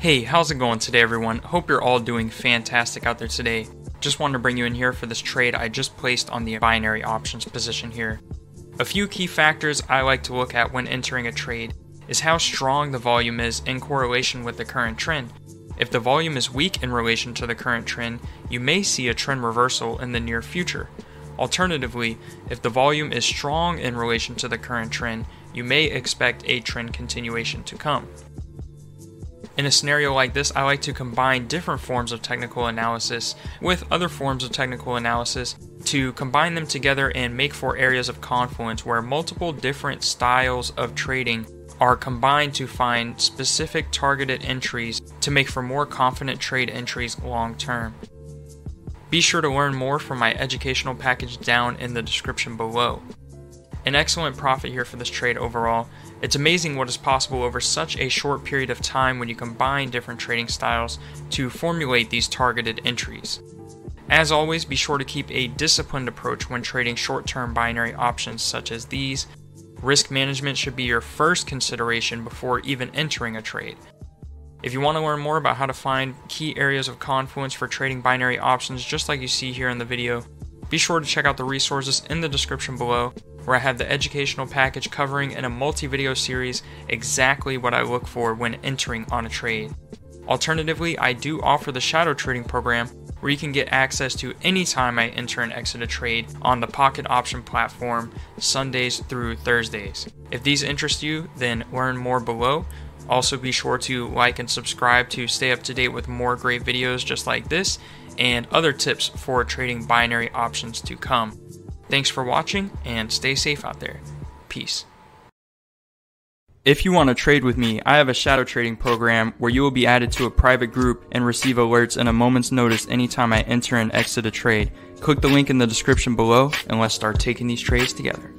Hey, how's it going today, everyone? Hope you're all doing fantastic out there today. Just wanted to bring you in here for this trade I just placed on the binary options position here. A few key factors I like to look at when entering a trade is how strong the volume is in correlation with the current trend. If the volume is weak in relation to the current trend, you may see a trend reversal in the near future. Alternatively, if the volume is strong in relation to the current trend, you may expect a trend continuation to come. In a scenario like this, I like to combine different forms of technical analysis with other forms of technical analysis to combine them together and make for areas of confluence where multiple different styles of trading are combined to find specific targeted entries to make for more confident trade entries long term. Be sure to learn more from my educational package down in the description below. An excellent profit here for this trade overall. It's amazing what is possible over such a short period of time when you combine different trading styles to formulate these targeted entries. As always, be sure to keep a disciplined approach when trading short-term binary options such as these. Risk management should be your first consideration before even entering a trade. If you want to learn more about how to find key areas of confluence for trading binary options just like you see here in the video, be sure to check out the resources in the description below, where I have the educational package covering in a multi-video series exactly what I look for when entering on a trade. Alternatively, I do offer the shadow trading program where you can get access to any time I enter and exit a trade on the pocket option platform Sundays through Thursdays. If these interest you, then learn more below. Also be sure to like and subscribe to stay up to date with more great videos just like this and other tips for trading binary options to come. Thanks for watching and stay safe out there. Peace. If you want to trade with me, I have a shadow trading program where you will be added to a private group and receive alerts in a moment's notice anytime I enter and exit a trade. Click the link in the description below and let's start taking these trades together.